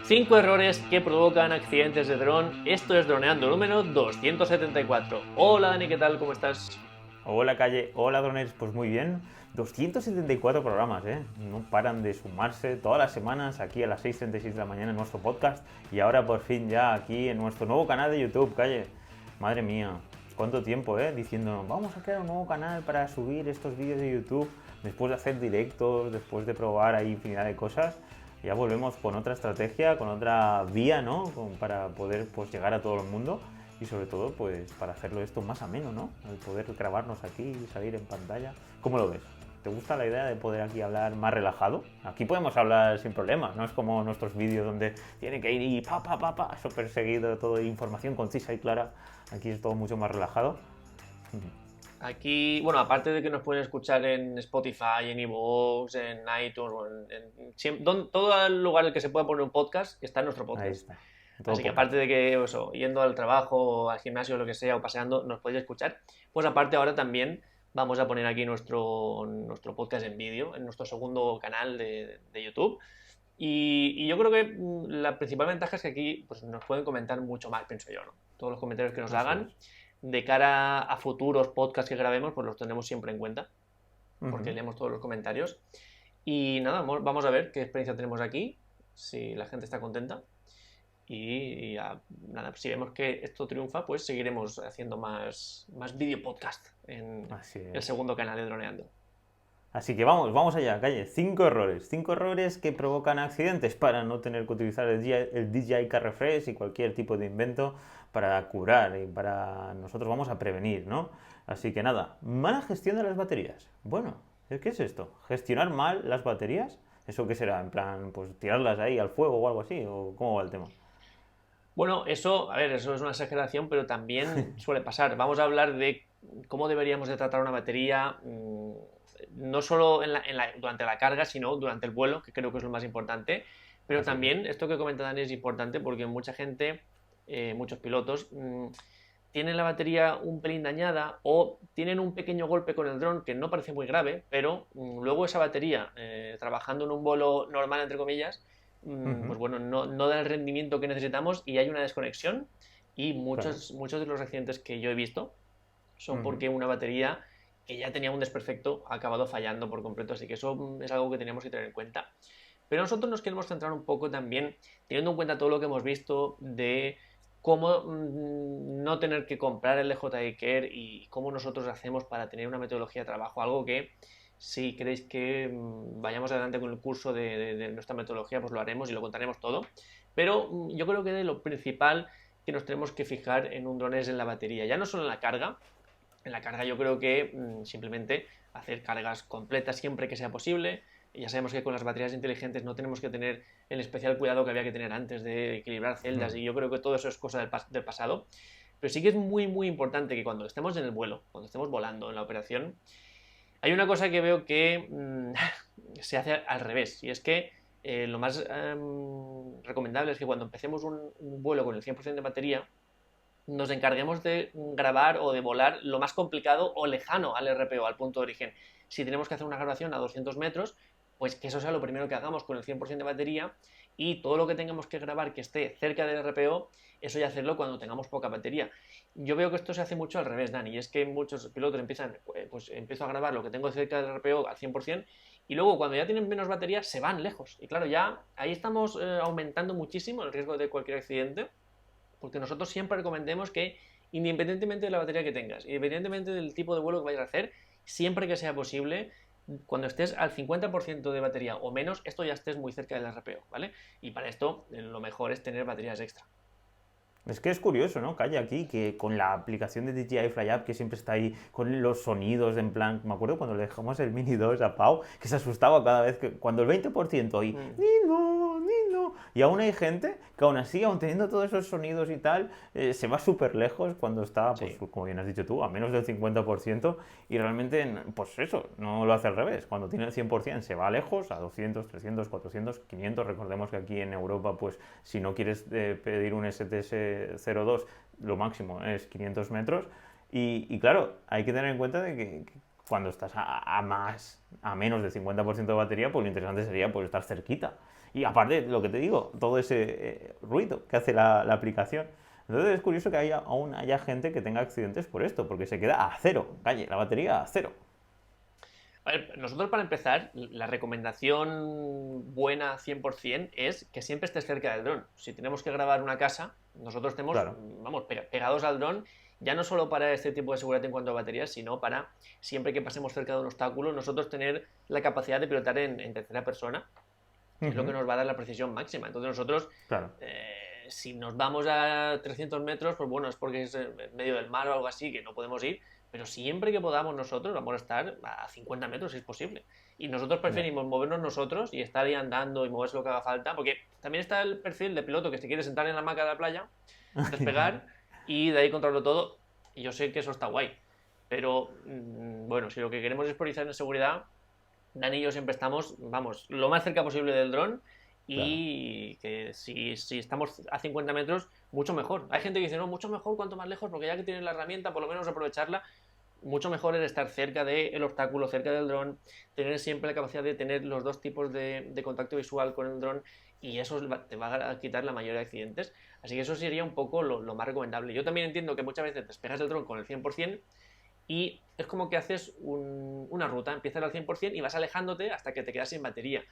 5 errores que provocan accidentes de dron. Esto es Droneando número 274. Hola Dani, ¿qué tal? ¿Cómo estás? Hola Calle, hola Droners, pues muy bien. 274 programas, no paran de sumarse todas las semanas aquí a las 6:36 de la mañana en nuestro podcast y ahora por fin ya aquí en nuestro nuevo canal de YouTube, Calle. Madre mía, cuánto tiempo, diciendo vamos a crear un nuevo canal para subir estos vídeos de YouTube después de hacer directos, después de probar ahí infinidad de cosas. Ya volvemos con otra estrategia, con otra vía, ¿no? Para poder pues llegar a todo el mundo. Y sobre todo, pues para hacerlo esto más ameno, ¿no? El poder grabarnos aquí y salir en pantalla. ¿Cómo lo ves? ¿Te gusta la idea de poder aquí hablar más relajado? Aquí podemos hablar sin problemas, no es como nuestros vídeos donde tiene que ir y súper seguido, todo información concisa y clara. Aquí es todo mucho más relajado. Aquí, bueno, aparte de que nos pueden escuchar en Spotify, en iVoox, en iTunes, todo el lugar en el que se pueda poner un podcast, está en nuestro Ahí podcast. está. Todo Así que podcast. aparte de que, eso, yendo al trabajo, o al gimnasio, o lo que sea, o paseando, nos podéis escuchar, pues aparte ahora también vamos a poner aquí nuestro podcast en vídeo, en nuestro segundo canal de YouTube. Y yo creo que la principal ventaja es que aquí pues, nos pueden comentar mucho más, pienso yo, ¿no? Todos los comentarios que nos Así hagan es. de cara a futuros podcasts que grabemos, pues los tenemos siempre en cuenta, porque Ujú. leemos todos los comentarios. Y nada, vamos a ver qué experiencia tenemos aquí, si la gente está contenta. Y ya, nada, si vemos que esto triunfa, pues seguiremos haciendo más video podcast en Así el es. segundo canal de Droneando. Así que vamos allá, Calle. 5 errores. 5 errores que provocan accidentes para no tener que utilizar el DJI Car Refresh y cualquier tipo de invento para curar y para nosotros vamos a prevenir, ¿no? Así que nada, mala gestión de las baterías. Bueno, ¿qué es esto? ¿Gestionar mal las baterías? ¿Eso qué será? En plan, pues tirarlas ahí al fuego o algo así, ¿o cómo va el tema? Bueno, eso, a ver, eso es una exageración, pero también suele pasar. Vamos a hablar de cómo deberíamos de tratar una batería, no solo durante la carga, sino durante el vuelo, que creo que es lo más importante. Pero Así es. también esto que comenta Dani es importante porque mucha gente, muchos pilotos, tienen la batería un pelín dañada o tienen un pequeño golpe con el dron que no parece muy grave, pero luego esa batería, trabajando en un vuelo normal, entre comillas, Ujú. pues bueno, no da el rendimiento que necesitamos y hay una desconexión y Claro. muchos de los accidentes que yo he visto son Ujú. porque una batería que ya tenía un desperfecto ha acabado fallando por completo, así que eso es algo que teníamos que tener en cuenta. Pero nosotros nos queremos centrar un poco también, teniendo en cuenta todo lo que hemos visto de cómo no tener que comprar el DJI Care y cómo nosotros hacemos para tener una metodología de trabajo, algo que si queréis que vayamos adelante con el curso de nuestra metodología, pues lo haremos y lo contaremos todo. Pero yo creo que lo principal que nos tenemos que fijar en un dron es en la batería, ya no solo en la carga. En la carga yo creo que simplemente hacer cargas completas siempre que sea posible. Ya sabemos que con las baterías inteligentes no tenemos que tener el especial cuidado que había que tener antes de equilibrar celdas y yo creo que todo eso es cosa del pasado. Pero sí que es muy importante que cuando estemos en el vuelo, cuando estemos volando en la operación, hay una cosa que veo que se hace al revés, y es que lo más recomendable es que cuando empecemos un vuelo con el 100% de batería, nos encarguemos de grabar o de volar lo más complicado o lejano al RPO, al punto de origen. Si tenemos que hacer una grabación a 200 metros, pues que eso sea lo primero que hagamos con el 100% de batería y todo lo que tengamos que grabar que esté cerca del RPO, eso ya hacerlo cuando tengamos poca batería. Yo veo que esto se hace mucho al revés, Dani, y es que muchos pilotos empiezan, pues empiezo a grabar lo que tengo cerca del RPO al 100% y luego cuando ya tienen menos batería se van lejos. Y claro, ya ahí estamos aumentando muchísimo el riesgo de cualquier accidente porque nosotros siempre recomendemos que, independientemente de la batería que tengas, independientemente del tipo de vuelo que vayas a hacer, siempre que sea posible, cuando estés al 50% de batería o menos, esto ya estés muy cerca del RPO, ¿vale? Y para esto, lo mejor es tener baterías extra. Es que es curioso, ¿no? Calle aquí, que con la aplicación de DJI FlyUp, que siempre está ahí con los sonidos, en plan, me acuerdo cuando le dejamos el Mini 2 a Pau, que se asustaba cada vez que, cuando el 20% y, Mm, Nino, Nino, y aún hay gente que aún así, aún teniendo todos esos sonidos y tal, se va súper lejos cuando está, pues sí. como bien has dicho tú, a menos del 50% y realmente, pues eso, no lo hace al revés, cuando tiene el 100% se va lejos, a 200, 300, 400, 500, recordemos que aquí en Europa, pues si no quieres pedir un STS-02, lo máximo es 500 metros. Y claro, hay que tener en cuenta de que cuando estás a menos del 50% de batería, pues lo interesante sería pues, estar cerquita. Y aparte, lo que te digo, todo ese ruido que hace la aplicación. Entonces es curioso que aún haya gente que tenga accidentes por esto, porque se queda a cero, calle, la batería a cero. A ver, nosotros para empezar, la recomendación buena 100% es que siempre estés cerca del dron. Si tenemos que grabar una casa, nosotros estemos, Claro. vamos, pegados al dron, ya no solo para este tipo de seguridad en cuanto a baterías, sino para siempre que pasemos cerca de un obstáculo, nosotros tener la capacidad de pilotar en tercera persona, que es lo que Ujú. nos va a dar la precisión máxima. Entonces nosotros, Claro. si nos vamos a 300 metros, pues bueno, es porque es en medio del mar o algo así, que no podemos ir, pero siempre que podamos nosotros vamos a estar a 50 metros si es posible. Y nosotros Ya. preferimos movernos nosotros y estar ahí andando y moverse lo que haga falta, porque también está el perfil de piloto que se quiere sentar en la hamaca de la playa, despegar y de ahí controlarlo todo. Y yo sé que eso está guay. Pero bueno, si lo que queremos es priorizar en seguridad, Dani y yo siempre estamos, vamos, lo más cerca posible del dron Claro. y que si estamos a 50 metros, mucho mejor. Hay gente que dice, no, mucho mejor cuanto más lejos, porque ya que tienes la herramienta, por lo menos aprovecharla. Mucho mejor es estar cerca del obstáculo, cerca del dron, tener siempre la capacidad de tener los dos tipos de contacto visual con el dron y eso te va a quitar la mayoría de accidentes. Así que eso sería un poco lo más recomendable. Yo también entiendo que muchas veces despegas el dron con el 100% y es como que haces una ruta, empiezas al 100% y vas alejándote hasta que te quedas sin batería.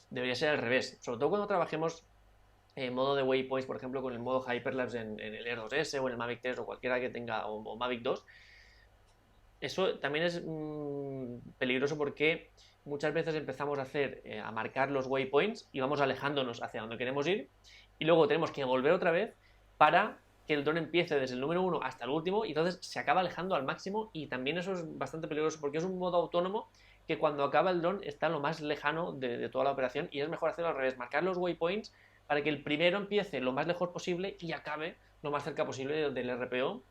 Debería ser al revés, sobre todo cuando trabajemos en modo de waypoints, por ejemplo, con el modo Hyperlapse en el Air 2S o en el Mavic 3 o cualquiera que tenga, o Mavic 2. Eso también es peligroso porque muchas veces empezamos a hacer, a marcar los waypoints y vamos alejándonos hacia donde queremos ir y luego tenemos que volver otra vez para que el dron empiece desde el número 1 hasta el último y entonces se acaba alejando al máximo y también eso es bastante peligroso porque es un modo autónomo que cuando acaba el dron está lo más lejano de toda la operación y es mejor hacerlo al revés, marcar los waypoints para que el primero empiece lo más lejos posible y acabe lo más cerca posible del RPO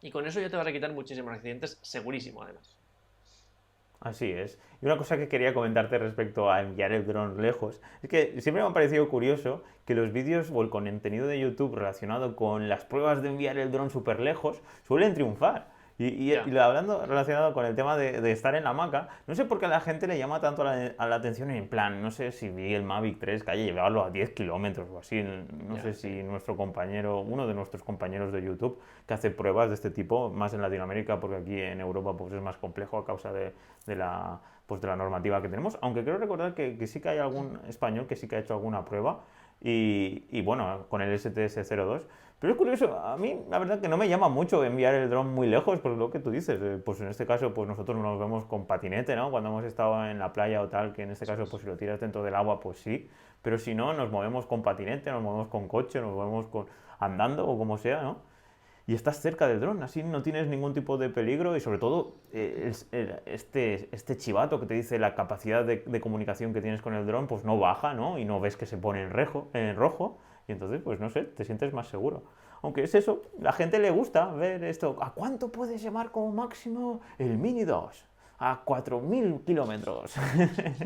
y con eso ya te vas a quitar muchísimos accidentes, segurísimo además. Así es. Y una cosa que quería comentarte respecto a enviar el dron lejos, es que siempre me ha parecido curioso que los vídeos o el contenido de YouTube relacionado con las pruebas de enviar el dron súper lejos suelen triunfar. Ya. Hablando relacionado con el tema de estar en la hamaca, no sé por qué a la gente le llama tanto la atención en plan, no sé si vi el Mavic 3 que hay que llevarlo a 10 kilómetros o así, no sé Ya, sí. si nuestro compañero, uno de nuestros compañeros de YouTube que hace pruebas de este tipo, más en Latinoamérica, porque aquí en Europa pues es más complejo a causa de la, pues de la normativa que tenemos. Aunque creo recordar que sí que hay algún español que sí que ha hecho alguna prueba y bueno, con el STS-02. Pero es curioso, a mí la verdad que no me llama mucho enviar el dron muy lejos, por lo que tú dices. Pues en este caso, pues nosotros nos vemos con patinete, ¿no? Cuando hemos estado en la playa o tal, que en este Eso caso, pues es. si lo tiras dentro del agua, pues sí. Pero si no, nos movemos con patinete, nos movemos con coche, nos movemos con andando o como sea, ¿no? Y estás cerca del dron, así no tienes ningún tipo de peligro y sobre todo este chivato que te dice la capacidad de comunicación que tienes con el dron, pues no baja, ¿no? Y no ves que se pone en rojo y entonces, pues no sé, te sientes más seguro. Aunque es eso, la gente le gusta ver esto. ¿A cuánto puedes llamar como máximo el Mini 2? A 4.000 kilómetros.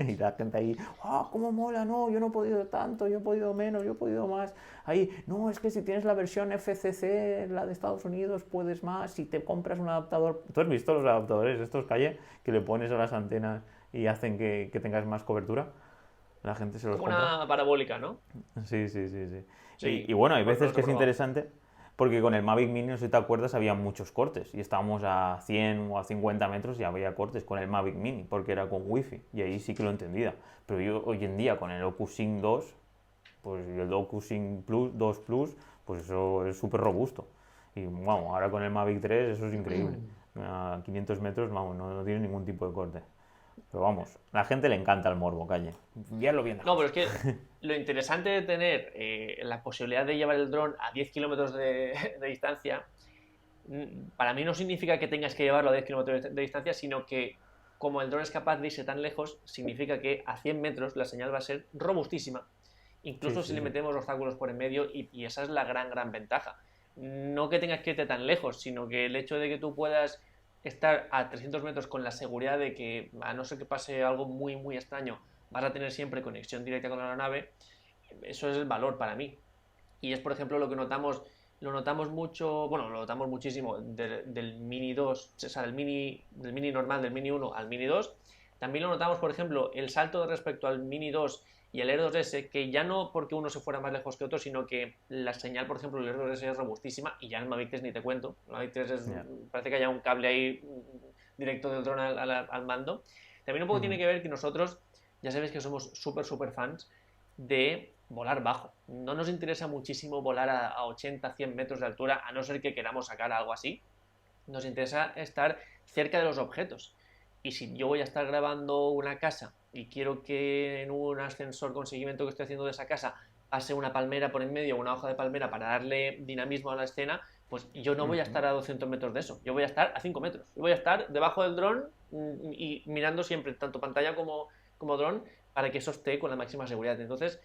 Y la gente ahí, ¡ah, cómo mola! No, yo no he podido tanto, yo he podido menos, yo he podido más. Ahí, no, es que si tienes la versión FCC, la de Estados Unidos, puedes más. Si te compras un adaptador. ¿Tú has visto los adaptadores estos, Calle, que le pones a las antenas y hacen que tengas más cobertura? La gente se los Como compra. una parabólica, ¿no? Sí, sí, sí, sí. Y Sí, bueno, hay veces los que he es probado. interesante porque con el Mavic Mini, no sé si te acuerdas, había muchos cortes y estábamos a 100 o a 50 metros y había cortes con el Mavic Mini porque era con wifi y ahí sí que lo entendía. Pero yo hoy en día con el OcuSync 2, pues y el OcuSync Plus, 2 Plus, pues eso es súper robusto. Y vamos, ahora con el Mavic 3 eso es increíble. A 500 metros, vamos, no tiene ningún tipo de corte. Pero vamos, a la gente le encanta el morbo, calle. Enviarlo bien No, lejos. pero es que lo interesante de tener la posibilidad de llevar el dron a 10 kilómetros de distancia, para mí no significa que tengas que llevarlo a 10 kilómetros de distancia, sino que como el dron es capaz de irse tan lejos, significa que a 100 metros la señal va a ser robustísima, Sí, incluso si sí, le sí. metemos obstáculos por en medio, y esa es la gran, gran ventaja. No que tengas que irte tan lejos, sino que el hecho de que tú puedas estar a 300 metros con la seguridad de que, a no ser que pase algo muy, muy extraño, vas a tener siempre conexión directa con la aeronave, eso es el valor para mí. Y es, por ejemplo, lo notamos mucho, bueno, lo notamos muchísimo del Mini 2, o sea, del mini normal, del Mini 1 al Mini 2. También lo notamos, por ejemplo, el salto respecto al Mini 2 y el Air 2S, que ya no porque uno se fuera más lejos que otro, sino que la señal, por ejemplo, el Air 2S es robustísima y ya el Mavic 3 ni te cuento. El Mavic 3 parece que haya un cable ahí directo del dron al mando. También un poco tiene que ver que nosotros, ya sabéis que somos súper fans de volar bajo. No nos interesa muchísimo volar a 80, 100 metros de altura, a no ser que queramos sacar algo así. Nos interesa estar cerca de los objetos. Y si yo voy a estar grabando una casa y quiero que en un ascensor con seguimiento que estoy haciendo de esa casa pase una palmera por en medio, una hoja de palmera para darle dinamismo a la escena, pues yo no voy a estar a 200 metros de eso, yo voy a estar a 5 metros. Yo voy a estar debajo del dron y mirando siempre tanto pantalla como dron para que eso esté con la máxima seguridad. Entonces,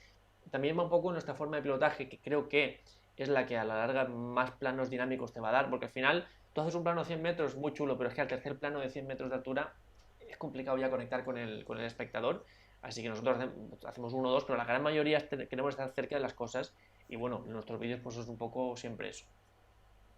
también va un poco en nuestra forma de pilotaje, que creo que es la que a la larga más planos dinámicos te va a dar, porque al final tú haces un plano de 100 metros muy chulo, pero es que al tercer plano de 100 metros de altura es complicado ya conectar con el espectador, así que nosotros hacemos uno o dos, pero la gran mayoría queremos estar cerca de las cosas y bueno, en nuestros vídeos pues es un poco siempre eso.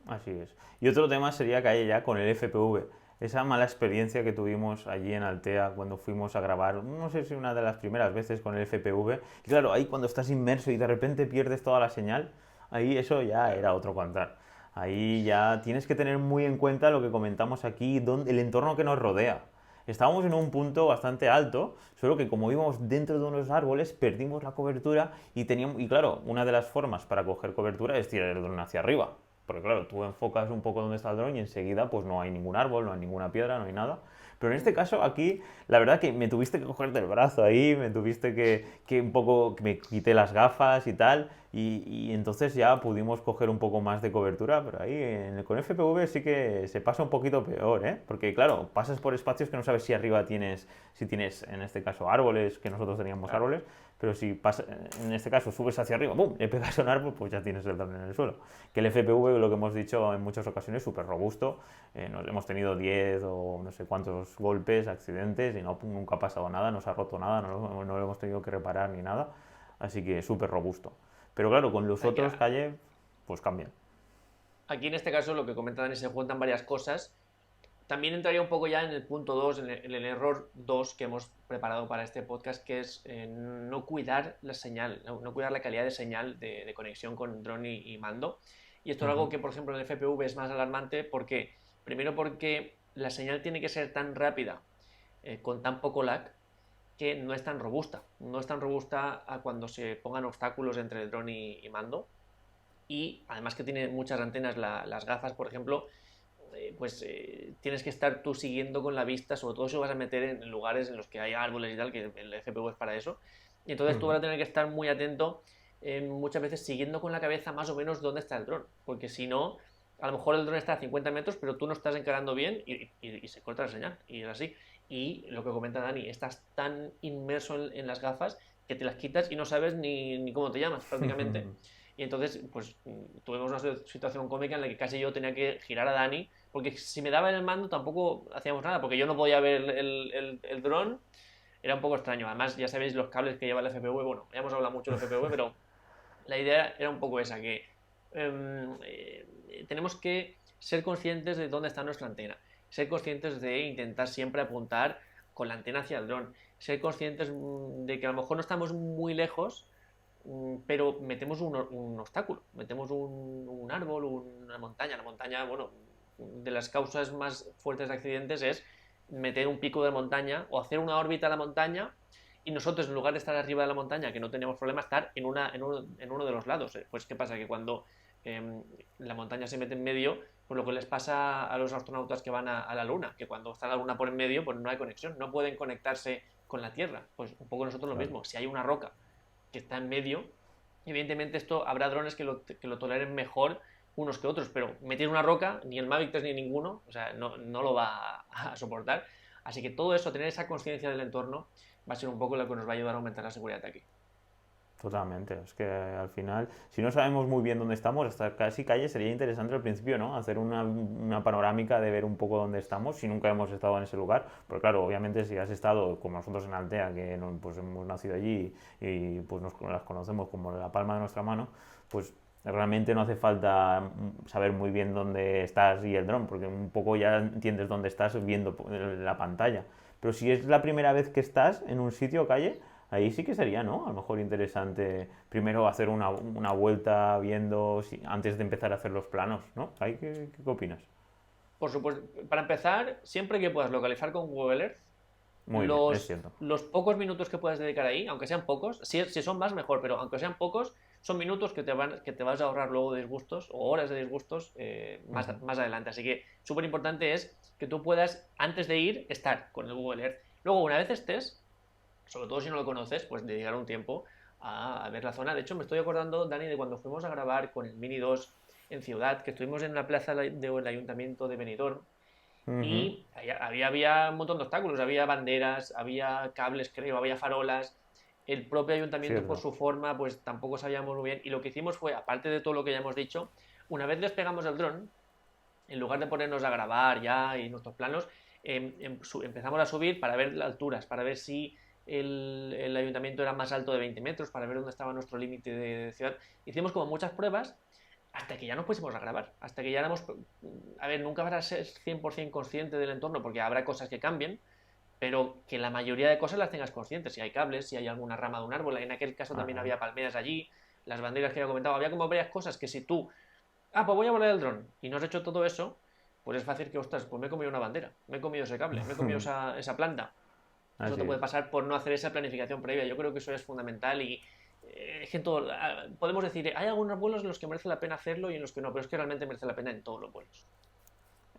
Así es. Y otro tema sería que hay ya con el FPV. Esa mala experiencia que tuvimos allí en Altea cuando fuimos a grabar, no sé si una de las primeras veces con el FPV. Y claro, ahí cuando estás inmerso y de repente pierdes toda la señal, ahí eso ya era otro cantar. Ahí ya tienes que tener muy en cuenta lo que comentamos aquí, el entorno que nos rodea. Estábamos en un punto bastante alto, solo que como íbamos dentro de unos árboles, perdimos la cobertura y claro, una de las formas para coger cobertura es tirar el dron hacia arriba. Porque claro, tú enfocas un poco donde está el dron y enseguida pues no hay ningún árbol, no hay ninguna piedra, no hay nada. Pero en este caso aquí, la verdad que me tuviste que coger del brazo ahí, me tuviste que un poco, que me quité las gafas y tal, y entonces ya pudimos coger un poco más de cobertura, pero ahí con FPV sí que se pasa un poquito peor, ¿eh? Porque claro, pasas por espacios que no sabes si arriba si tienes en este caso árboles, que nosotros teníamos Claro. árboles, pero si pasa, en este caso subes hacia arriba, ¡bum!, le pegas a un árbol, pues ya tienes el dron en el suelo. Que el FPV, lo que hemos dicho en muchas ocasiones, súper robusto. Hemos tenido 10 o no sé cuántos golpes, accidentes y nunca ha pasado nada, no se ha roto nada, no lo hemos tenido que reparar ni nada. Así que súper robusto. Pero claro, con los Aquí, otros calle, pues cambian. aquí en este caso lo que comenta Dani se juntan varias cosas. También entraría un poco ya en el punto 2, en el error 2 que hemos preparado para este podcast, que es no cuidar la señal, no cuidar la calidad de señal de conexión con dron y mando. Y esto es algo que, por ejemplo, en el FPV es más alarmante porque, primero porque la señal tiene que ser tan rápida, con tan poco lag, que no es tan robusta. No es tan robusta a cuando se pongan obstáculos entre el dron y mando. Y además que tiene muchas antenas, las gafas, por ejemplo, pues tienes que estar tú siguiendo con la vista, sobre todo si vas a meter en lugares en los que hay árboles y tal, que el FPV es para eso. Y entonces tú vas a tener que estar muy atento, muchas veces siguiendo con la cabeza más o menos dónde está el dron, porque si no, a lo mejor el dron está a 50 metros, pero tú no estás encarando bien y se corta la señal, y es así. Y lo que comenta Dani, estás tan inmerso en las gafas que te las quitas y no sabes ni cómo te llamas prácticamente. Y entonces, pues tuvimos una situación cómica en la que casi yo tenía que girar a Dani, porque si me daba en el mando tampoco hacíamos nada, porque yo no podía ver el dron, era un poco extraño. Además, ya sabéis los cables que lleva el FPV, bueno, ya hemos hablado mucho del FPV, pero la idea era un poco esa, que tenemos que ser conscientes de dónde está nuestra antena, ser conscientes de intentar siempre apuntar con la antena hacia el dron, ser conscientes de que a lo mejor no estamos muy lejos, pero metemos un obstáculo, metemos un árbol, una montaña. La montaña, bueno, de las causas más fuertes de accidentes es meter un pico de montaña o hacer una órbita a la montaña y nosotros en lugar de estar arriba de la montaña, que no teníamos problema, estar en uno de los lados. Pues ¿qué pasa? Que cuando la montaña se mete en medio, pues lo que les pasa a los astronautas que van a la Luna, que cuando está la Luna por en medio, pues no hay conexión, no pueden conectarse con la Tierra. Pues un poco nosotros lo Claro. mismo, si hay una roca que está en medio, evidentemente esto habrá drones que lo toleren mejor unos que otros, pero meter una roca, ni el Mavic 3 ni ninguno, o sea, no lo va a soportar. Así que todo eso, tener esa conciencia del entorno, va a ser un poco lo que nos va a ayudar a aumentar la seguridad de aquí. Totalmente, es que al final, si no sabemos muy bien dónde estamos, hasta casi calle sería interesante al principio, ¿no? Hacer una panorámica de ver un poco dónde estamos, si nunca hemos estado en ese lugar. Porque claro, obviamente si has estado como nosotros en Altea, que pues hemos nacido allí y pues las conocemos como la palma de nuestra mano, pues realmente no hace falta saber muy bien dónde estás y el dron, porque un poco ya entiendes dónde estás viendo la pantalla. Pero si es la primera vez que estás en un sitio, calle, ahí sí que sería, ¿no? A lo mejor interesante primero hacer una vuelta viendo antes de empezar a hacer los planos, ¿no? ¿Ahí qué opinas? Por supuesto, para empezar, siempre que puedas localizar con Google Earth, Muy bien, es cierto. los pocos minutos que puedas dedicar ahí, aunque sean pocos, si son más mejor, pero aunque sean pocos, son minutos que te vas a ahorrar luego de disgustos o horas de disgustos Ujú. más adelante. Así que súper importante es que tú puedas, antes de ir, estar con el Google Earth. Luego, una vez estés, sobre todo si no lo conoces, pues dedicar un tiempo a ver la zona. De hecho, me estoy acordando, Dani, de cuando fuimos a grabar con el Mini 2 en Ciudad, que estuvimos en la plaza del Ayuntamiento de Benidorm Ujú. y había un montón de obstáculos, había banderas, había cables, creo, había farolas. El propio ayuntamiento, por Cierto. su forma, pues tampoco sabíamos muy bien. Y lo que hicimos fue, aparte de todo lo que ya hemos dicho, una vez despegamos el dron, en lugar de ponernos a grabar ya y nuestros planos, empezamos a subir para ver las alturas, para ver si el ayuntamiento era más alto de 20 metros, para ver dónde estaba nuestro límite de ciudad. Hicimos como muchas pruebas hasta que ya nos pusimos a grabar, hasta que ya éramos... A ver, nunca vas a ser 100% consciente del entorno porque habrá cosas que cambien, pero que la mayoría de cosas las tengas conscientes. Si hay cables, si hay alguna rama de un árbol, en aquel caso también Ajá. había palmeras allí, las banderas que había comentado, había como varias cosas que si tú, pues voy a volar el dron y no has hecho todo eso, pues es fácil que, ostras, pues me he comido una bandera, me he comido ese cable, me he comido esa planta. Eso Así te puede es. pasar por no hacer esa planificación previa. Yo creo que eso es fundamental y es que podemos decir, hay algunos vuelos en los que merece la pena hacerlo y en los que no, pero es que realmente merece la pena en todos los vuelos.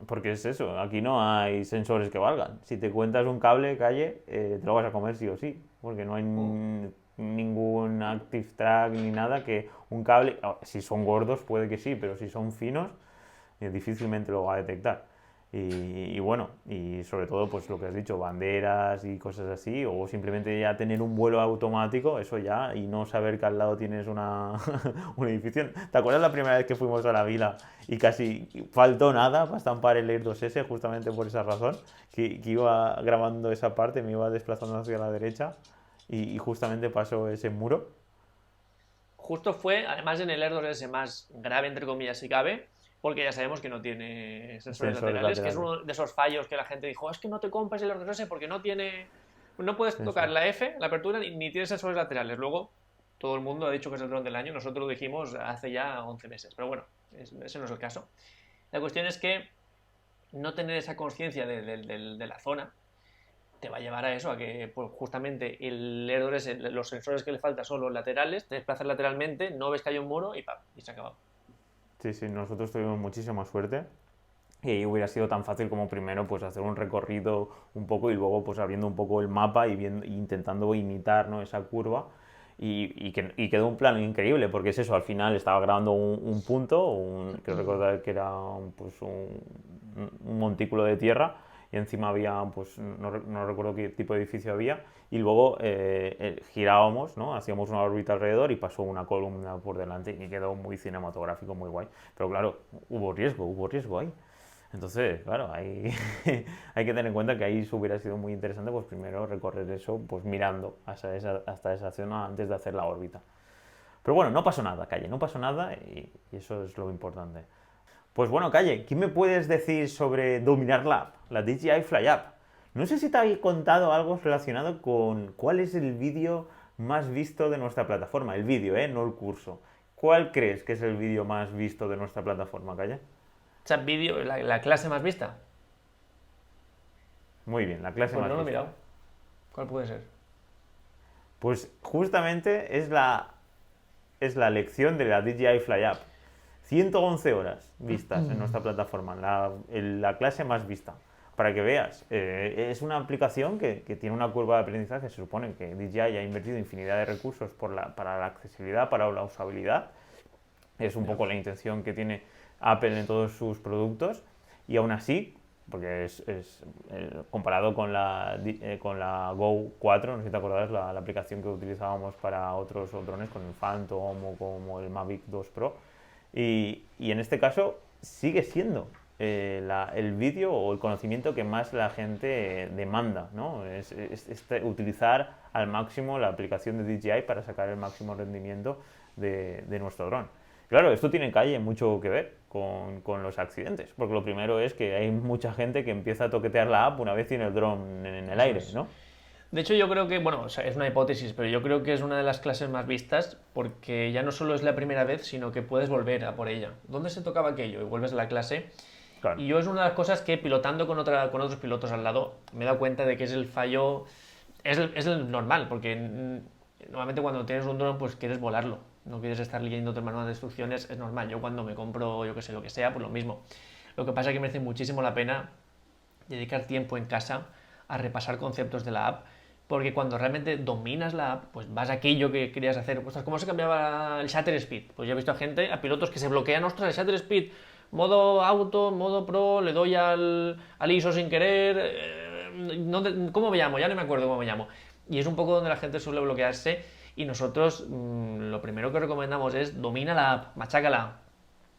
Porque es eso, aquí no hay sensores que valgan. Si te cuentas un cable calle, te lo vas a comer sí o sí, porque no hay Mm. ningún active track ni nada que un cable, si son gordos puede que sí, pero si son finos, difícilmente lo va a detectar. Y bueno, y sobre todo, pues lo que has dicho, banderas y cosas así, o simplemente ya tener un vuelo automático, eso ya, y no saber que al lado tienes un edificio. ¿Te acuerdas la primera vez que fuimos a la vila y casi faltó nada para estampar el Air 2S justamente por esa razón? Que iba grabando esa parte, me iba desplazando hacia la derecha y justamente pasó ese muro. Justo fue, además en el Air 2S más grave, entre comillas, si cabe, porque ya sabemos que no tiene sensores Sensores laterales, que es laterales. uno de esos fallos que la gente dijo, es que no te compres el Air 2S porque no tiene, no puedes Eso tocar es. la F, la apertura, ni tiene sensores laterales. Luego, todo el mundo ha dicho que es el dron del año, nosotros lo dijimos hace ya 11 meses, pero bueno, ese no es el caso. La cuestión es que no tener esa conciencia de la zona te va a llevar a eso, a que pues, justamente el error es los sensores que le faltan son los laterales, te desplazas lateralmente, no ves que hay un muro y ¡pam! Y se ha acabado. Sí, sí, nosotros tuvimos muchísima suerte. Y hubiera sido tan fácil como primero pues hacer un recorrido un poco y luego pues abriendo un poco el mapa y intentando imitar, ¿no?, esa curva y quedó un plano increíble porque es eso, al final estaba grabando un punto, creo recordar que era pues un montículo de tierra y encima había, pues no recuerdo qué tipo de edificio había y luego girábamos, ¿no?, hacíamos una órbita alrededor y pasó una columna por delante y quedó muy cinematográfico, muy guay. Pero claro, hubo riesgo ahí. Entonces, claro, hay, hay que tener en cuenta que ahí hubiera sido muy interesante, pues primero recorrer eso, pues mirando hasta esa zona antes de hacer la órbita. Pero bueno, no pasó nada, Calle, no pasó nada y eso es lo importante. Pues bueno, Calle, ¿qué me puedes decir sobre Dominar Lab, la DJI Fly App? No sé si te había contado algo relacionado con cuál es el vídeo más visto de nuestra plataforma. El vídeo, no el curso. ¿Cuál crees que es el vídeo más visto de nuestra plataforma, Calle? Chat vídeo, la clase más vista. Muy bien, la clase Pues más no lo he vista. mirado. ¿Cuál puede ser? Pues justamente es la lección de la DJI Fly App. 111 horas vistas en nuestra plataforma, la clase más vista. Para que veas, es una aplicación que tiene una curva de aprendizaje. Se supone que DJI ha invertido infinidad de recursos para la accesibilidad, para la usabilidad. Es un Ya. poco la intención que tiene Apple en todos sus productos. Y aún así, porque comparado con la Go 4, no sé si te acordarás, la aplicación que utilizábamos para otros drones, con el Phantom o como el Mavic 2 Pro, y en este caso sigue siendo el vídeo o el conocimiento que más la gente demanda, ¿no? Utilizar al máximo la aplicación de DJI para sacar el máximo rendimiento de nuestro dron. Claro, esto tiene calle mucho que ver con los accidentes, porque lo primero es que hay mucha gente que empieza a toquetear la app una vez tiene el dron en el Eso aire, es. ¿no? De hecho, yo creo que, bueno, o sea, es una hipótesis, pero yo creo que es una de las clases más vistas porque ya no solo es la primera vez, sino que puedes volver a por ella. ¿Dónde se tocaba aquello? Y vuelves a la clase. Claro. Y yo es una de las cosas que pilotando con otros pilotos al lado me he dado cuenta de que es el fallo, es el normal, porque normalmente cuando tienes un dron pues quieres volarlo, no quieres estar leyendo tu manual de instrucciones, es normal. Yo cuando me compro, yo que sé, lo que sea, pues lo mismo. Lo que pasa es que merece muchísimo la pena dedicar tiempo en casa a repasar conceptos de la app, porque cuando realmente dominas la app, pues vas a aquello que querías hacer. Pues, ¿cómo se cambiaba el shutter speed? Pues yo he visto a gente, a pilotos que se bloquean, ostras, el shutter speed, modo auto, modo pro, le doy al ISO sin querer, ¿cómo me llamo? Ya no me acuerdo cómo me llamo. Y es un poco donde la gente suele bloquearse y nosotros lo primero que recomendamos es domina la app, machácala,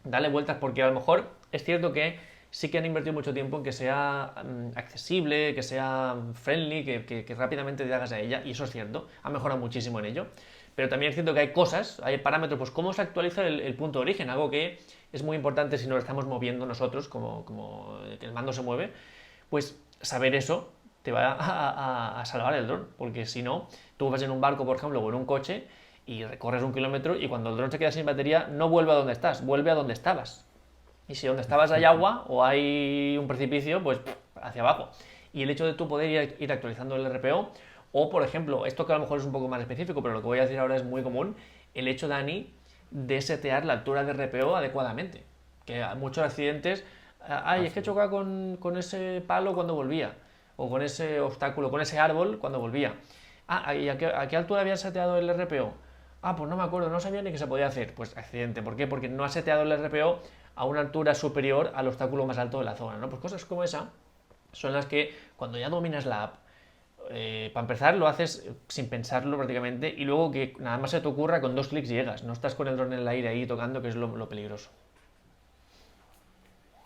dale vueltas porque a lo mejor es cierto que sí que han invertido mucho tiempo en que sea accesible, que sea friendly, que rápidamente te hagas a ella, y eso es cierto, ha mejorado muchísimo en ello. Pero también es cierto que hay cosas, hay parámetros, pues cómo se actualiza el punto de origen, algo que es muy importante si nos lo estamos moviendo nosotros, como el mando se mueve, pues saber eso te va a salvar el dron, porque si no, tú vas en un barco, por ejemplo, o en un coche, y recorres 1 kilómetro y cuando el dron se queda sin batería no vuelve a donde estás, vuelve a donde estabas. Y si donde estabas hay agua o hay un precipicio, pues hacia abajo. Y el hecho de tú poder ir actualizando el RPO, o por ejemplo, esto que a lo mejor es un poco más específico, pero lo que voy a decir ahora es muy común, el hecho, Dani, de setear la altura de RPO adecuadamente. Que hay muchos accidentes, ay, es que choca con ese palo cuando volvía, o con ese obstáculo, con ese árbol cuando volvía. Ah, ¿y a qué altura habían seteado el RPO? Ah, pues no me acuerdo, no sabía ni que se podía hacer. Pues accidente. ¿Por qué? Porque no ha seteado el RPO a una altura superior al obstáculo más alto de la zona, ¿no? Pues cosas como esa son las que cuando ya dominas la app, para empezar lo haces sin pensarlo prácticamente y luego que nada más se te ocurra con 2 clics llegas, no estás con el dron en el aire ahí tocando, que es lo peligroso.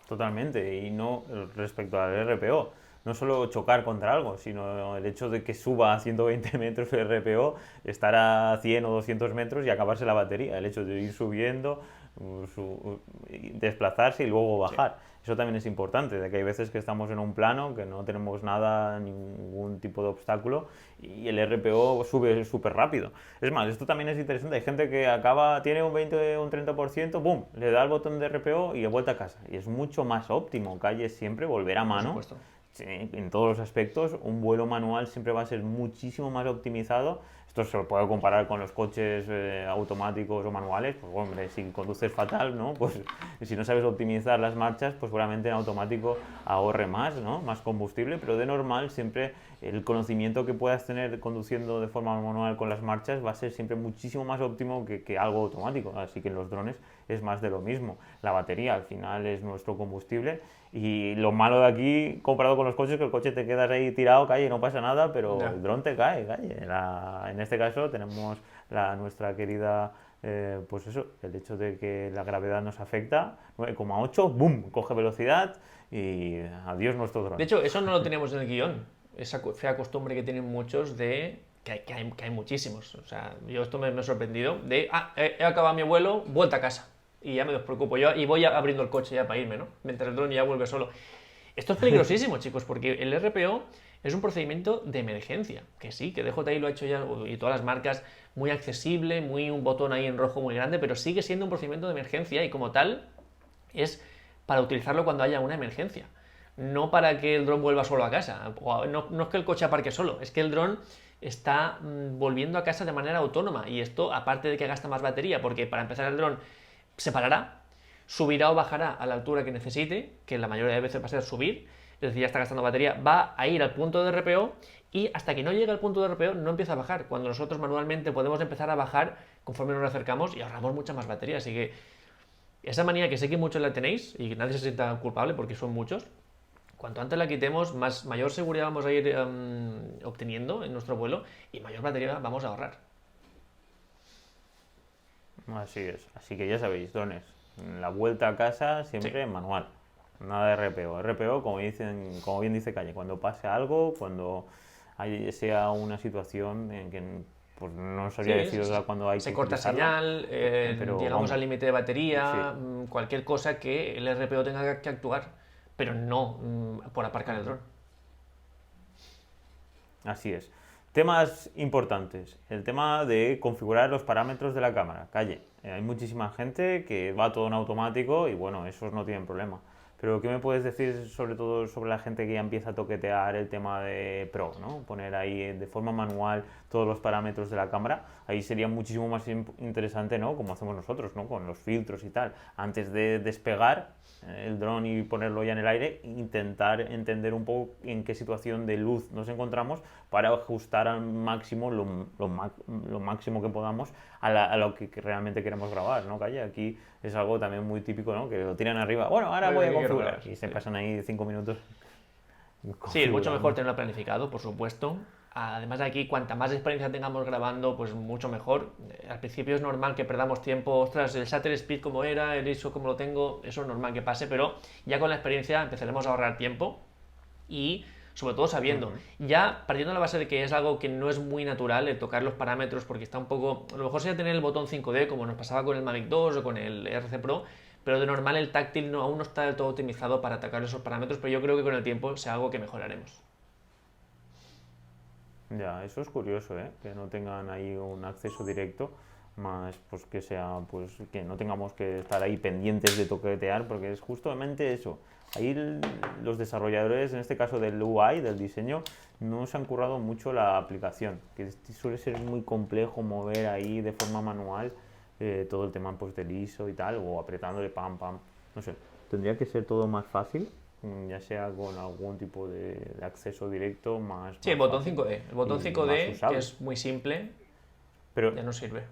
Totalmente, y no respecto al RPO, no solo chocar contra algo, sino el hecho de que suba a 120 metros el RPO, estar a 100 o 200 metros y acabarse la batería, el hecho de ir subiendo, desplazarse y luego Sí. bajar. Eso también es importante, de que hay veces que estamos en un plano, que no tenemos nada, ningún tipo de obstáculo y el RPO sube súper rápido. Es más, esto también es interesante, hay gente que acaba, tiene un 20 o un 30%, ¡boom!, le da el botón de RPO y de vuelta a casa. Y es mucho más óptimo, calle siempre, volver a Por mano. supuesto. Sí, en todos los aspectos, un vuelo manual siempre va a ser muchísimo más optimizado. Esto se lo puede comparar con los coches automáticos o manuales. Pues hombre, si conduces fatal, ¿no? Pues si no sabes optimizar las marchas, pues seguramente en automático ahorre más, ¿no? Más combustible, pero de normal siempre el conocimiento que puedas tener conduciendo de forma manual con las marchas va a ser siempre muchísimo más óptimo que algo automático. Así que en los drones es más de lo mismo. La batería al final es nuestro combustible y lo malo de aquí, comparado con los coches, que el coche te quedas ahí tirado, calle, no pasa nada, pero Ya. el dron te cae, calle. En este caso tenemos nuestra querida, pues eso, el hecho de que la gravedad nos afecta, 9,8, ¡boom!, coge velocidad y adiós nuestro dron. De hecho, eso no lo teníamos en el guión. Esa fea costumbre que tienen muchos de que hay muchísimos. O sea, yo esto me ha sorprendido. He acabado mi vuelo, vuelta a casa. Y ya me despreocupo yo y voy abriendo el coche ya para irme, ¿no? Mientras el dron ya vuelve solo. Esto es peligrosísimo, chicos, porque el RPO es un procedimiento de emergencia. Que sí, que DJI lo ha hecho ya y todas las marcas muy accesible, muy un botón ahí en rojo muy grande, pero sigue siendo un procedimiento de emergencia y como tal es para utilizarlo cuando haya una emergencia. No para que el dron vuelva solo a casa. No es que el coche aparque solo, es que el dron está volviendo a casa de manera autónoma. Y esto, aparte de que gasta más batería, porque para empezar el dron se parará, subirá o bajará a la altura que necesite, que la mayoría de veces va a ser subir, es decir, ya está gastando batería, va a ir al punto de RPO y hasta que no llegue al punto de RPO no empieza a bajar, cuando nosotros manualmente podemos empezar a bajar conforme nos acercamos y ahorramos mucha más batería. Así que esa manía que sé que muchos la tenéis y que nadie se sienta culpable porque son muchos, cuanto antes la quitemos, mayor seguridad vamos a ir obteniendo en nuestro vuelo y mayor batería vamos a ahorrar. Así es. Así que ya sabéis, drones. La vuelta a casa Sí, siempre manual. Nada de RPO. RPO, como bien dice Calle, cuando pase algo, cuando sea una situación en que pues, no sabría sí, deciros cuando hay que se corta utilizarla. señal, Pero llegamos vamos, al límite de batería, sí. cualquier cosa que el RPO tenga que actuar, pero no por aparcar el dron. Así es. Temas importantes. El tema de configurar los parámetros de la cámara. Calle, hay muchísima gente que va todo en automático y bueno, esos no tienen problema. Pero ¿qué me puedes decir sobre todo sobre la gente que ya empieza a toquetear el tema de Pro, ¿no? Poner ahí de forma manual todos los parámetros de la cámara. Ahí sería muchísimo más interesante, ¿no? Como hacemos nosotros, ¿no? Con los filtros y tal. Antes de despegar el dron y ponerlo ya en el aire, intentar entender un poco en qué situación de luz nos encontramos para ajustar al máximo lo máximo que podamos a lo que realmente queremos grabar, ¿no, Calle? Aquí es algo también muy típico, ¿no? Que lo tiran arriba, bueno, ahora voy a configurar y se pasan ahí 5 minutos. Sí, es mucho mejor tenerlo planificado, por supuesto. Además de aquí, cuanta más experiencia tengamos grabando, pues mucho mejor. Al principio es normal que perdamos tiempo, ostras, el shutter speed como era, el ISO como lo tengo, eso es normal que pase, pero ya con la experiencia empezaremos a ahorrar tiempo y sobre todo sabiendo, ya partiendo de la base de que es algo que no es muy natural el tocar los parámetros porque está un poco, a lo mejor sería tener el botón 5D como nos pasaba con el Mavic 2 o con el RC Pro, pero de normal el táctil aún no está del todo optimizado para atacar esos parámetros, pero yo creo que con el tiempo sea algo que mejoraremos. Ya, eso es curioso, ¿eh? Que no tengan ahí un acceso directo, más pues que sea, pues que no tengamos que estar ahí pendientes de toquetear, porque es justamente eso. Ahí los desarrolladores, en este caso del UI, del diseño, no se han currado mucho la aplicación, que suele ser muy complejo mover ahí de forma manual todo el tema pues, del ISO y tal, o apretándole pam, pam, no sé. Tendría que ser todo más fácil, ya sea con algún tipo de acceso directo más. Sí, el más botón fácil 5D. El botón y 5D, más usable. que es muy simple, Pero, ya no sirve.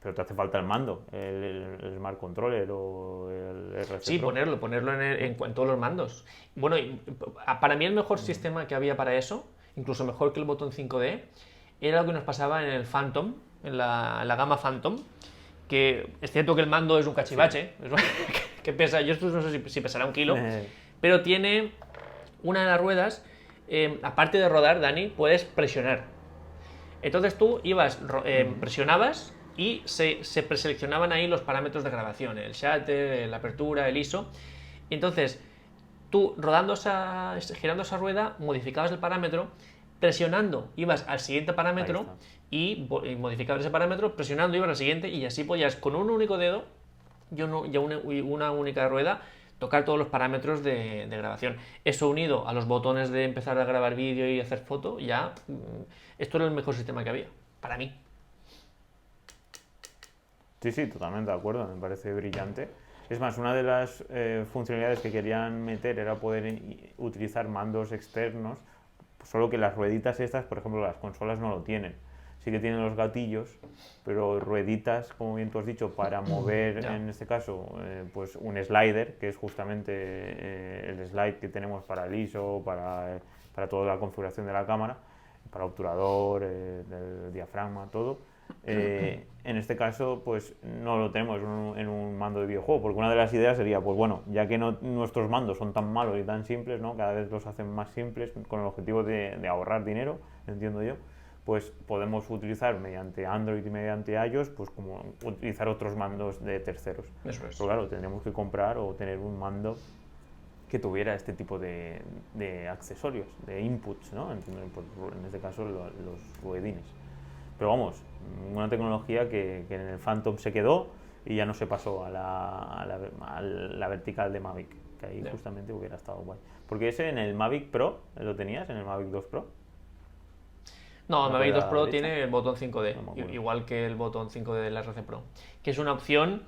pero te hace falta el mando, el Smart Controller o el RC Sí, Pro. ponerlo en todos los mandos. Bueno, para mí el mejor sistema que había para eso, incluso mejor que el botón 5D, era lo que nos pasaba en el Phantom, en la gama Phantom, que es cierto que el mando es un cachivache, que pesa, yo no sé si pesará 1 kilo, pero tiene una de las ruedas, aparte de rodar, Dani, puedes presionar. Entonces tú ibas, presionabas y se preseleccionaban ahí los parámetros de grabación, el shutter, la apertura, el ISO. Entonces tú girando esa rueda, modificabas el parámetro, presionando ibas al siguiente parámetro y modificabas ese parámetro, presionando ibas al siguiente y así podías con un único dedo y una única rueda tocar todos los parámetros de grabación. Eso unido a los botones de empezar a grabar vídeo y hacer foto, ya esto era el mejor sistema que había, para mí. Sí, sí, totalmente de acuerdo, me parece brillante. Es más, una de las funcionalidades que querían meter era poder utilizar mandos externos, solo que las rueditas estas, por ejemplo, las consolas no lo tienen. Sí que tienen los gatillos, pero rueditas, como bien tú has dicho, para mover, en este caso, pues un slider, que es justamente el slide que tenemos para el ISO, para toda la configuración de la cámara, para obturador, el diafragma, todo. En este caso, pues no lo tenemos en un mando de videojuego, porque una de las ideas sería, pues bueno, ya que nuestros mandos son tan malos y tan simples, ¿no? Cada vez los hacen más simples con el objetivo de ahorrar dinero, entiendo yo, pues podemos utilizar mediante Android y mediante iOS, pues como utilizar otros mandos de terceros. Eso es. Pero claro, tendríamos que comprar o tener un mando que tuviera este tipo de accesorios, de inputs, ¿no? En este caso los ruedines. Pero vamos, una tecnología que en el Phantom se quedó y ya no se pasó a la vertical de Mavic, que ahí justamente hubiera estado guay. Porque ese en el Mavic Pro, ¿lo tenías? ¿En el Mavic 2 Pro? No, el Mavic 2 Pro tiene el botón 5D, igual que el botón 5D del RC Pro, que es una opción,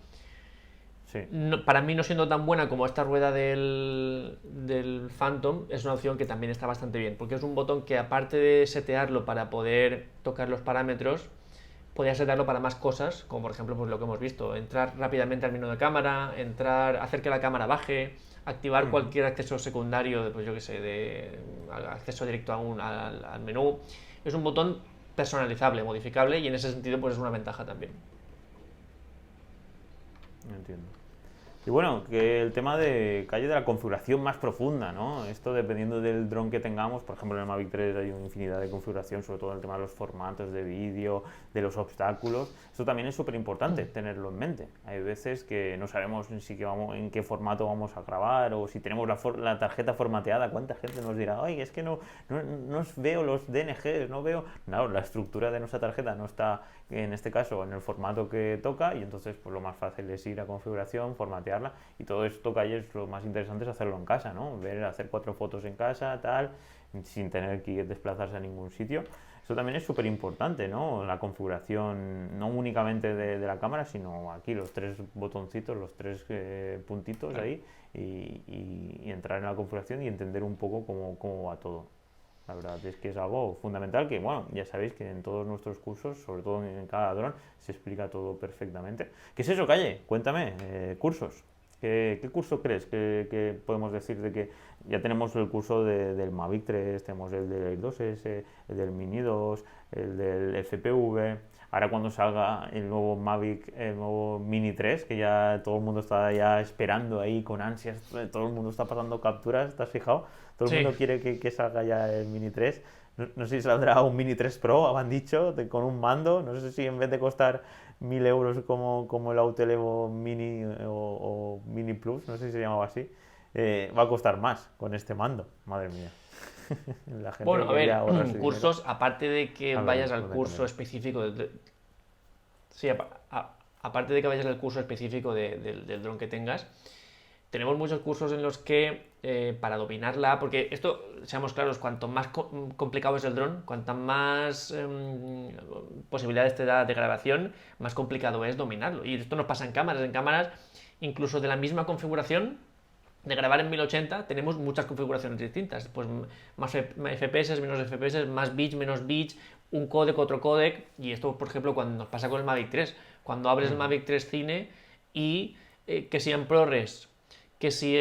para mí no siendo tan buena como esta rueda del Phantom, es una opción que también está bastante bien, porque es un botón que aparte de setearlo para poder tocar los parámetros, podías setearlo para más cosas, como por ejemplo pues lo que hemos visto, entrar rápidamente al menú de cámara, hacer que la cámara baje, activar cualquier acceso secundario, pues yo que sé, de acceso directo al menú. Es un botón personalizable, modificable y en ese sentido pues es una ventaja también. Entiendo. Y bueno, que el tema de calle de la configuración más profunda, ¿no? Esto dependiendo del dron que tengamos, por ejemplo en el Mavic 3 hay una infinidad de configuración, sobre todo en el tema de los formatos de vídeo, de los obstáculos. Esto también es súper importante tenerlo en mente. Hay veces que no sabemos en qué formato vamos a grabar o si tenemos la tarjeta formateada. ¿Cuánta gente nos dirá, oye, es que no veo los DNGs, no veo... No, la estructura de nuestra tarjeta no está, en este caso, en el formato que toca y entonces pues lo más fácil es ir a configuración, formatear y todo esto que hay es lo más interesante es hacerlo en casa, ¿no? Hacer 4 fotos en casa, tal, sin tener que desplazarse a ningún sitio. Eso también es súper importante, ¿no? La configuración no únicamente de la cámara, sino aquí los 3 botoncitos, los 3 puntitos ahí y entrar en la configuración y entender un poco cómo va todo. La verdad es que es algo fundamental que, bueno, ya sabéis que en todos nuestros cursos, sobre todo en cada dron, se explica todo perfectamente. ¿Qué es eso, Calle? Cuéntame, cursos. ¿Qué curso crees que podemos decir de que ya tenemos el curso del Mavic 3, tenemos el del Air 2S, el del Mini 2, el del FPV, ahora cuando salga el nuevo Mavic, el nuevo Mini 3, que ya todo el mundo está ya esperando ahí con ansias, todo el mundo está pasando capturas, ¿te has fijado? Todo el mundo quiere que salga ya el Mini 3. No sé si saldrá un Mini 3 Pro, han dicho, con un mando. No sé si en vez de costar 1000 euros como el Autelevo Mini o Mini Plus, no sé si se llamaba así, va a costar más con este mando. Madre mía. La gente bueno, a ver, cursos, aparte de que vayas al curso también. específico sí, aparte de que vayas al curso específico del dron que tengas, tenemos muchos cursos en los que para dominarla, porque esto, seamos claros, cuanto más complicado es el dron, cuantas más posibilidades te da de grabación, más complicado es dominarlo. Y esto nos pasa en cámaras, incluso de la misma configuración, de grabar en 1080 tenemos muchas configuraciones distintas, pues más FPS, menos FPS, más bits, menos bits, un codec, otro codec, y esto por ejemplo cuando nos pasa con el Mavic 3, cuando abres el Mavic 3 Cine y que si en ProRes, que si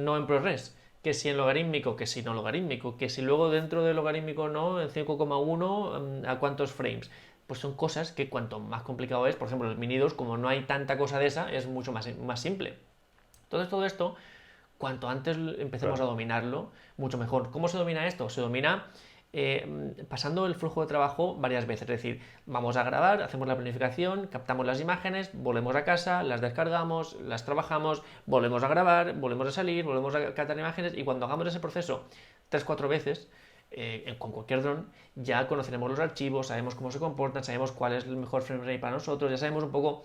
no en ProRes, que si en logarítmico, que si no logarítmico, que si luego dentro del logarítmico no, en 5,1 a cuántos frames. Pues son cosas que cuanto más complicado es, por ejemplo el Mini 2, como no hay tanta cosa de esa, es mucho más simple. Entonces todo esto, cuanto antes empecemos a dominarlo, mucho mejor. ¿Cómo se domina esto? Se domina pasando el flujo de trabajo varias veces. Es decir, vamos a grabar, hacemos la planificación, captamos las imágenes, volvemos a casa, las descargamos, las trabajamos, volvemos a grabar, volvemos a salir, volvemos a captar imágenes y cuando hagamos ese proceso 3-4 veces, con cualquier dron, ya conoceremos los archivos, sabemos cómo se comportan, sabemos cuál es el mejor frame rate para nosotros, ya sabemos un poco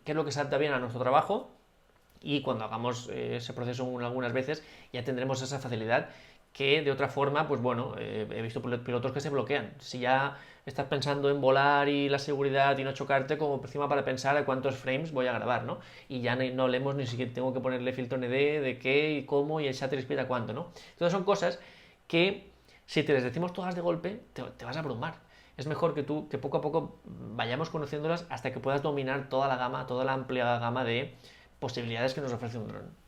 qué es lo que se adapta bien a nuestro trabajo. Y cuando hagamos ese proceso algunas veces ya tendremos esa facilidad que de otra forma, pues bueno, he visto pilotos que se bloquean. Si ya estás pensando en volar y la seguridad y no chocarte, como encima para pensar a cuántos frames voy a grabar, ¿no? Y ya no hablemos ni siquiera tengo que ponerle filtro ND, de qué y cómo y el shutter speed a cuánto, ¿no? Entonces son cosas que si te las decimos todas de golpe, te vas a abrumar. Es mejor que poco a poco vayamos conociéndolas hasta que puedas dominar toda la amplia gama de posibilidades que nos ofrece un dron.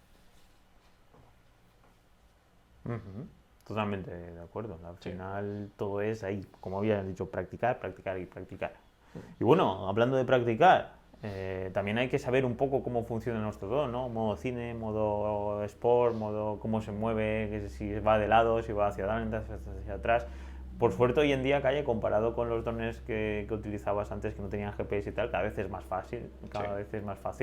Totalmente de acuerdo. Al final todo es ahí, como había dicho, practicar, practicar y practicar. Y bueno, hablando de practicar, también hay que saber un poco cómo funciona nuestro dron, ¿no? Modo cine, modo sport, modo cómo se mueve, si va de lado, si va hacia adelante, hacia atrás. Por suerte hoy en día, Calle, comparado con los drones que utilizabas antes que no tenían GPS y tal, cada vez es más fácil.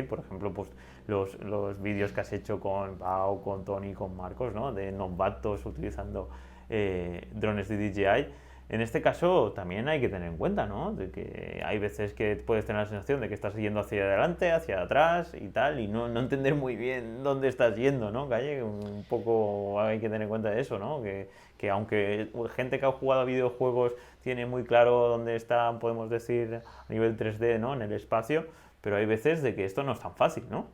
Por ejemplo, pues los vídeos que has hecho con Pau, con Tony, con Marcos, ¿no? De novatos utilizando drones de DJI. En este caso también hay que tener en cuenta, ¿no? De que hay veces que puedes tener la sensación de que estás yendo hacia adelante, hacia atrás y tal, y no entender muy bien dónde estás yendo, ¿no, Calle? Un poco hay que tener en cuenta de eso, ¿no? Que aunque gente que ha jugado a videojuegos tiene muy claro dónde está, podemos decir, a nivel 3D, ¿no? En el espacio, pero hay veces de que esto no es tan fácil, ¿no?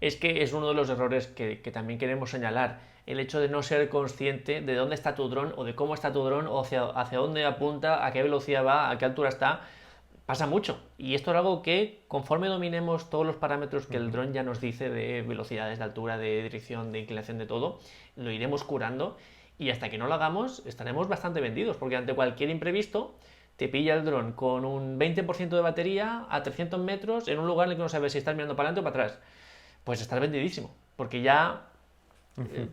Es que es uno de los errores que también queremos señalar. El hecho de no ser consciente de dónde está tu dron o de cómo está tu dron o hacia dónde apunta, a qué velocidad va, a qué altura está, pasa mucho. Y esto es algo que conforme dominemos todos los parámetros que el dron ya nos dice de velocidades, de altura, de dirección, de inclinación, de todo, lo iremos curando y hasta que no lo hagamos estaremos bastante vendidos porque ante cualquier imprevisto te pilla el dron con un 20% de batería a 300 metros en un lugar en el que no sabes si estás mirando para adelante o para atrás. Pues estás vendidísimo, porque ya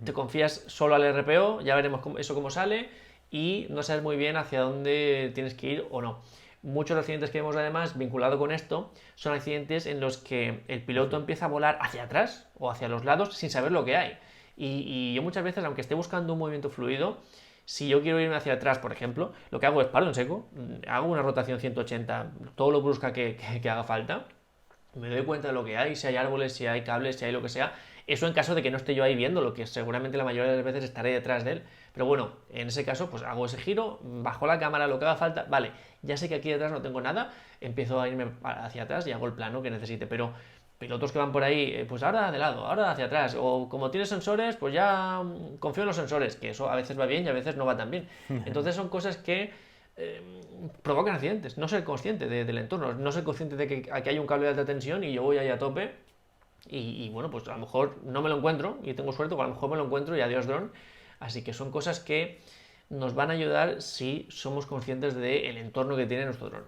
te confías solo al RPO, ya veremos eso cómo sale y no sabes muy bien hacia dónde tienes que ir o no. Muchos accidentes que vemos además vinculado con esto son accidentes en los que el piloto empieza a volar hacia atrás o hacia los lados sin saber lo que hay. Y yo muchas veces, aunque esté buscando un movimiento fluido, si yo quiero irme hacia atrás, por ejemplo, lo que hago es paro en seco, hago una rotación 180, todo lo brusca que haga falta, me doy cuenta de lo que hay, si hay árboles, si hay cables, si hay lo que sea. Eso en caso de que no esté yo ahí viendo, lo que seguramente la mayoría de las veces estaré detrás de él. Pero bueno, en ese caso, pues hago ese giro, bajo la cámara, lo que haga falta. Vale, ya sé que aquí detrás no tengo nada, empiezo a irme hacia atrás y hago el plano que necesite. Pero pilotos que van por ahí, pues ahora de lado, ahora hacia atrás. O como tienes sensores, pues ya confío en los sensores, que eso a veces va bien y a veces no va tan bien. Entonces son cosas que provocan accidentes, no ser consciente del entorno, no ser consciente de que aquí hay un cable de alta tensión y yo voy ahí a tope y bueno, pues a lo mejor no me lo encuentro y tengo suerte, o a lo mejor me lo encuentro y adiós dron. Así que son cosas que nos van a ayudar si somos conscientes del entorno que tiene nuestro dron.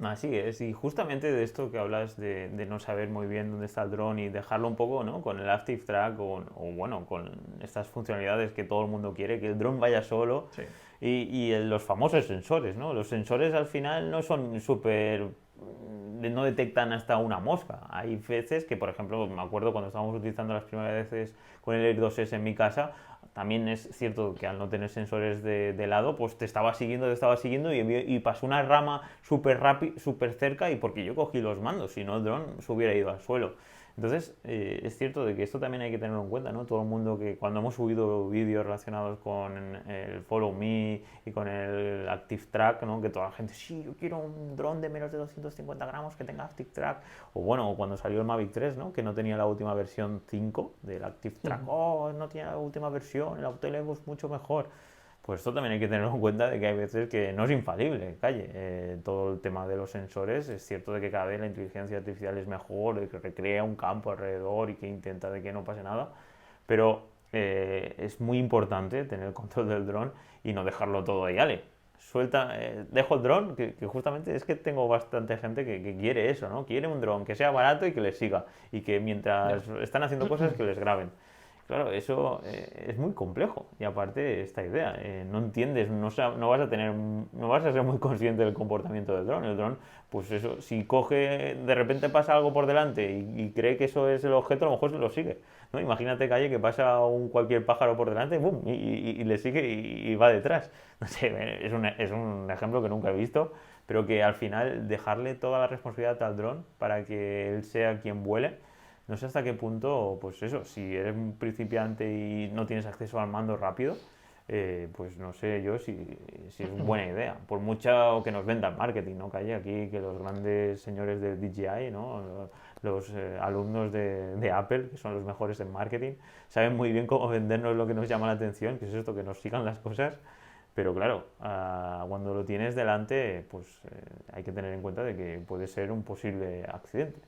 Así es, y justamente de esto que hablas de no saber muy bien dónde está el dron y dejarlo un poco, ¿no? Con el Active Track o bueno, con estas funcionalidades que todo el mundo quiere, que el dron vaya solo. Sí. Y los famosos sensores, ¿no? Los sensores al final no son súper... no detectan hasta una mosca. Hay veces que, por ejemplo, me acuerdo cuando estábamos utilizando las primeras veces con el Air 2S en mi casa, también es cierto que al no tener sensores de lado, pues te estaba siguiendo y pasó una rama súper rápido, súper cerca y porque yo cogí los mandos, si no el dron se hubiera ido al suelo. Entonces, es cierto de que esto también hay que tenerlo en cuenta, ¿no? Todo el mundo que cuando hemos subido vídeos relacionados con el Follow Me y con el Active Track, ¿no? Que toda la gente, sí, yo quiero un dron de menos de 250 gramos que tenga Active Track. O bueno, cuando salió el Mavic 3, ¿no? Que no tenía la última versión 5 del Active Track. Oh, no tiene la última versión, el Autolevo es mucho mejor. Pues esto también hay que tenerlo en cuenta de que hay veces que no es infalible, calle. Todo el tema de los sensores, es cierto de que cada vez la inteligencia artificial es mejor, de que recrea un campo alrededor y que intenta de que no pase nada, pero es muy importante tener el control del dron y no dejarlo todo ahí, ale. Suelta, dejo el dron, que justamente es que tengo bastante gente que quiere eso, ¿no? Quiere un dron que sea barato y que les siga y que mientras están haciendo cosas que les graben. Claro, eso es muy complejo y aparte esta idea, no entiendes, no vas a ser muy consciente del comportamiento del dron. El dron, pues eso, si coge, de repente pasa algo por delante y cree que eso es el objeto, a lo mejor se lo sigue, ¿no? Imagínate, Calle, que pasa cualquier pájaro por delante, ¡bum! Y le sigue y va detrás. No sé, es un ejemplo que nunca he visto, pero que al final dejarle toda la responsabilidad al dron para que él sea quien vuele. No sé hasta qué punto, pues eso, si eres un principiante y no tienes acceso al mando rápido, pues no sé yo si es una buena idea. Por mucho que nos venda el marketing, ¿no? Que hay aquí, que los grandes señores de DJI, ¿no? Los alumnos de Apple, que son los mejores en marketing, saben muy bien cómo vendernos lo que nos llama la atención, que es esto, que nos sigan las cosas. Pero claro, cuando lo tienes delante, pues hay que tener en cuenta de que puede ser un posible accidente.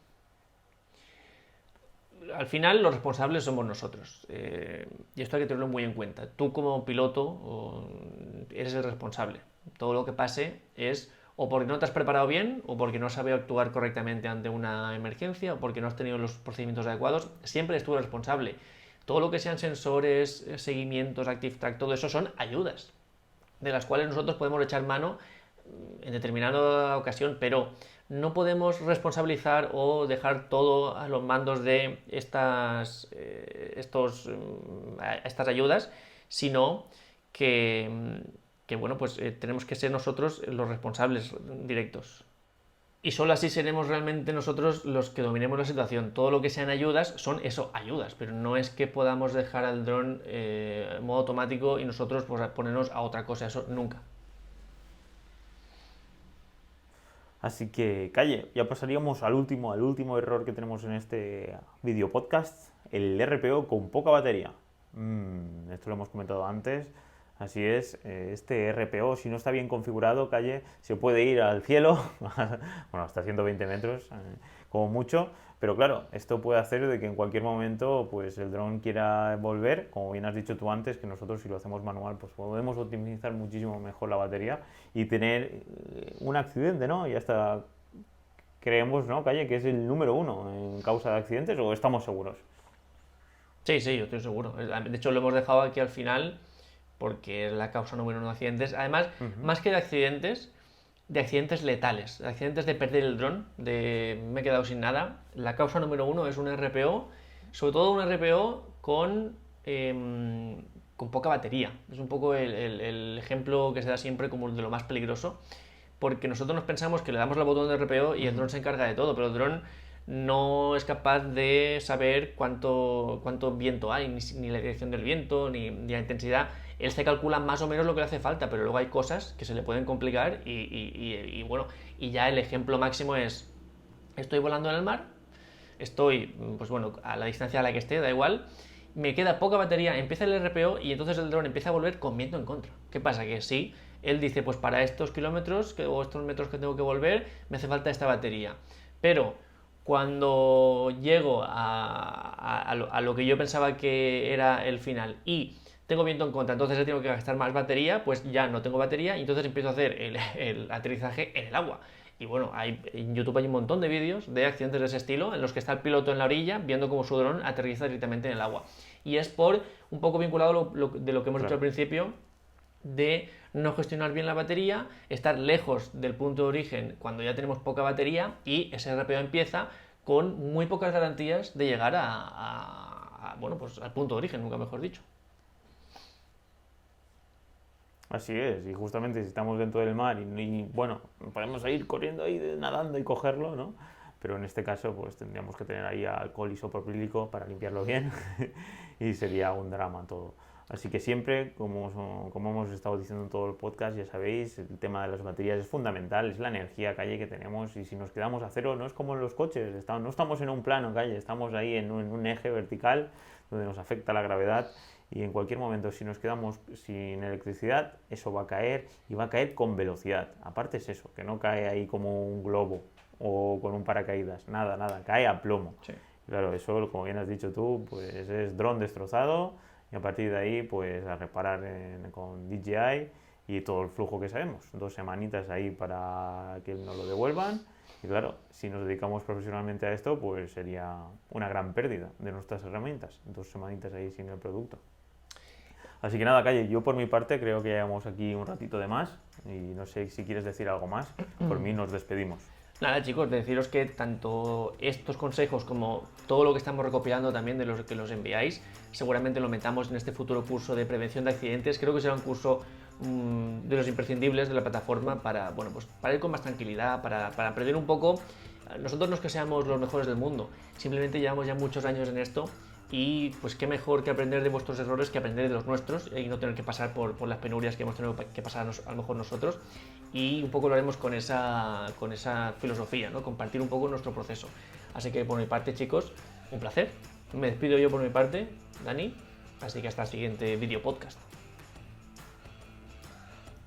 Al final los responsables somos nosotros y esto hay que tenerlo muy en cuenta. Tú como piloto eres el responsable. Todo lo que pase es o porque no te has preparado bien o porque no has sabido actuar correctamente ante una emergencia o porque no has tenido los procedimientos adecuados. Siempre eres tú el responsable. Todo lo que sean sensores, seguimientos, Active Track, todo eso son ayudas de las cuales nosotros podemos echar mano en determinada ocasión, pero no podemos responsabilizar o dejar todo a los mandos de estas ayudas, sino que bueno, pues tenemos que ser nosotros los responsables directos. Y solo así seremos realmente nosotros los que dominemos la situación. Todo lo que sean ayudas son eso, ayudas, pero no es que podamos dejar al dron en modo automático y nosotros pues, ponernos a otra cosa, eso nunca. Así que, Calle, ya pasaríamos al último error que tenemos en este video podcast, el RPO con poca batería. Esto lo hemos comentado antes. Así es, este RPO, si no está bien configurado, Calle, se puede ir al cielo, bueno, hasta 120 metros, como mucho, pero claro, esto puede hacer de que en cualquier momento pues el dron quiera volver, como bien has dicho tú antes, que nosotros si lo hacemos manual pues podemos optimizar muchísimo mejor la batería y tener un accidente, ¿no? Y hasta creemos, ¿no, Calle, que es el número uno en causa de accidentes, o estamos seguros? Sí, sí, yo estoy seguro. De hecho, lo hemos dejado aquí al final porque es la causa número uno de accidentes. Además, más que de accidentes letales, de accidentes de perder el dron, de me he quedado sin nada. La causa número uno es un RPO, sobre todo un RPO con poca batería. Es un poco el ejemplo que se da siempre como de lo más peligroso, porque nosotros nos pensamos que le damos al botón de RPO y el dron se encarga de todo, pero el dron no es capaz de saber cuánto viento hay, ni la dirección del viento, ni la intensidad. Él se calcula más o menos lo que le hace falta, pero luego hay cosas que se le pueden complicar bueno, y ya el ejemplo máximo es, estoy volando en el mar, estoy, pues bueno, a la distancia a la que esté, da igual, me queda poca batería, empieza el RPO y entonces el dron empieza a volver con viento en contra. ¿Qué pasa? Que sí, él dice, pues para estos kilómetros o estos metros que tengo que volver, me hace falta esta batería. Pero cuando llego a lo que yo pensaba que era el final y tengo viento en contra, entonces he tengo que gastar más batería, pues ya no tengo batería y entonces empiezo a hacer el aterrizaje en el agua. Y bueno, en YouTube hay un montón de vídeos de accidentes de ese estilo en los que está el piloto en la orilla viendo cómo su dron aterriza directamente en el agua. Y es por un poco vinculado de lo que hemos dicho al principio, de no gestionar bien la batería, estar lejos del punto de origen cuando ya tenemos poca batería y ese RPO empieza con muy pocas garantías de llegar bueno, pues al punto de origen, nunca mejor dicho. Así es, y justamente si estamos dentro del mar bueno, podemos ir corriendo ahí, nadando y cogerlo, ¿no? Pero en este caso pues tendríamos que tener ahí alcohol isopropílico para limpiarlo bien y sería un drama todo. Así que siempre, como hemos estado diciendo en todo el podcast, ya sabéis, el tema de las baterías es fundamental, es la energía, Calle, que tenemos, y si nos quedamos a cero no es como en los coches, no estamos en un plano, Calle, estamos ahí en un eje vertical donde nos afecta la gravedad. Y en cualquier momento, si nos quedamos sin electricidad, eso va a caer y va a caer con velocidad. Aparte es eso, que no cae ahí como un globo o con un paracaídas, nada, cae a plomo. Sí. Claro, eso, como bien has dicho tú, pues es dron destrozado y a partir de ahí, pues a reparar con DJI y todo el flujo que sabemos. 2 semanitas ahí para que nos lo devuelvan. Y claro, si nos dedicamos profesionalmente a esto, pues sería una gran pérdida de nuestras herramientas. 2 semanitas ahí sin el producto. Así que nada, Calle, yo por mi parte creo que llevamos aquí un ratito de más y no sé si quieres decir algo más. Por mí nos despedimos. Nada, chicos, deciros que tanto estos consejos como todo lo que estamos recopilando también de los que los enviáis, seguramente lo metamos en este futuro curso de prevención de accidentes. Creo que será un curso de los imprescindibles de la plataforma para, bueno, pues para ir con más tranquilidad, para aprender un poco. Nosotros no es que seamos los mejores del mundo, simplemente llevamos ya muchos años en esto y pues qué mejor que aprender de vuestros errores que aprender de los nuestros y no tener que pasar por las penurias que hemos tenido que pasar a lo mejor nosotros, y un poco lo haremos con esa filosofía, ¿no? Compartir un poco nuestro proceso. Así que por mi parte, chicos, un placer. Me despido yo por mi parte, Dani, así que hasta el siguiente video podcast.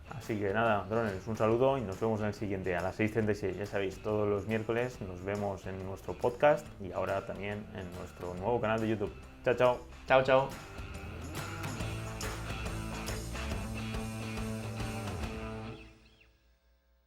Así que nada, drones, un saludo y nos vemos en el siguiente a las 6:36. Ya sabéis, todos los miércoles nos vemos en nuestro podcast y ahora también en nuestro nuevo canal de YouTube. Chao, chao. Chao, chao.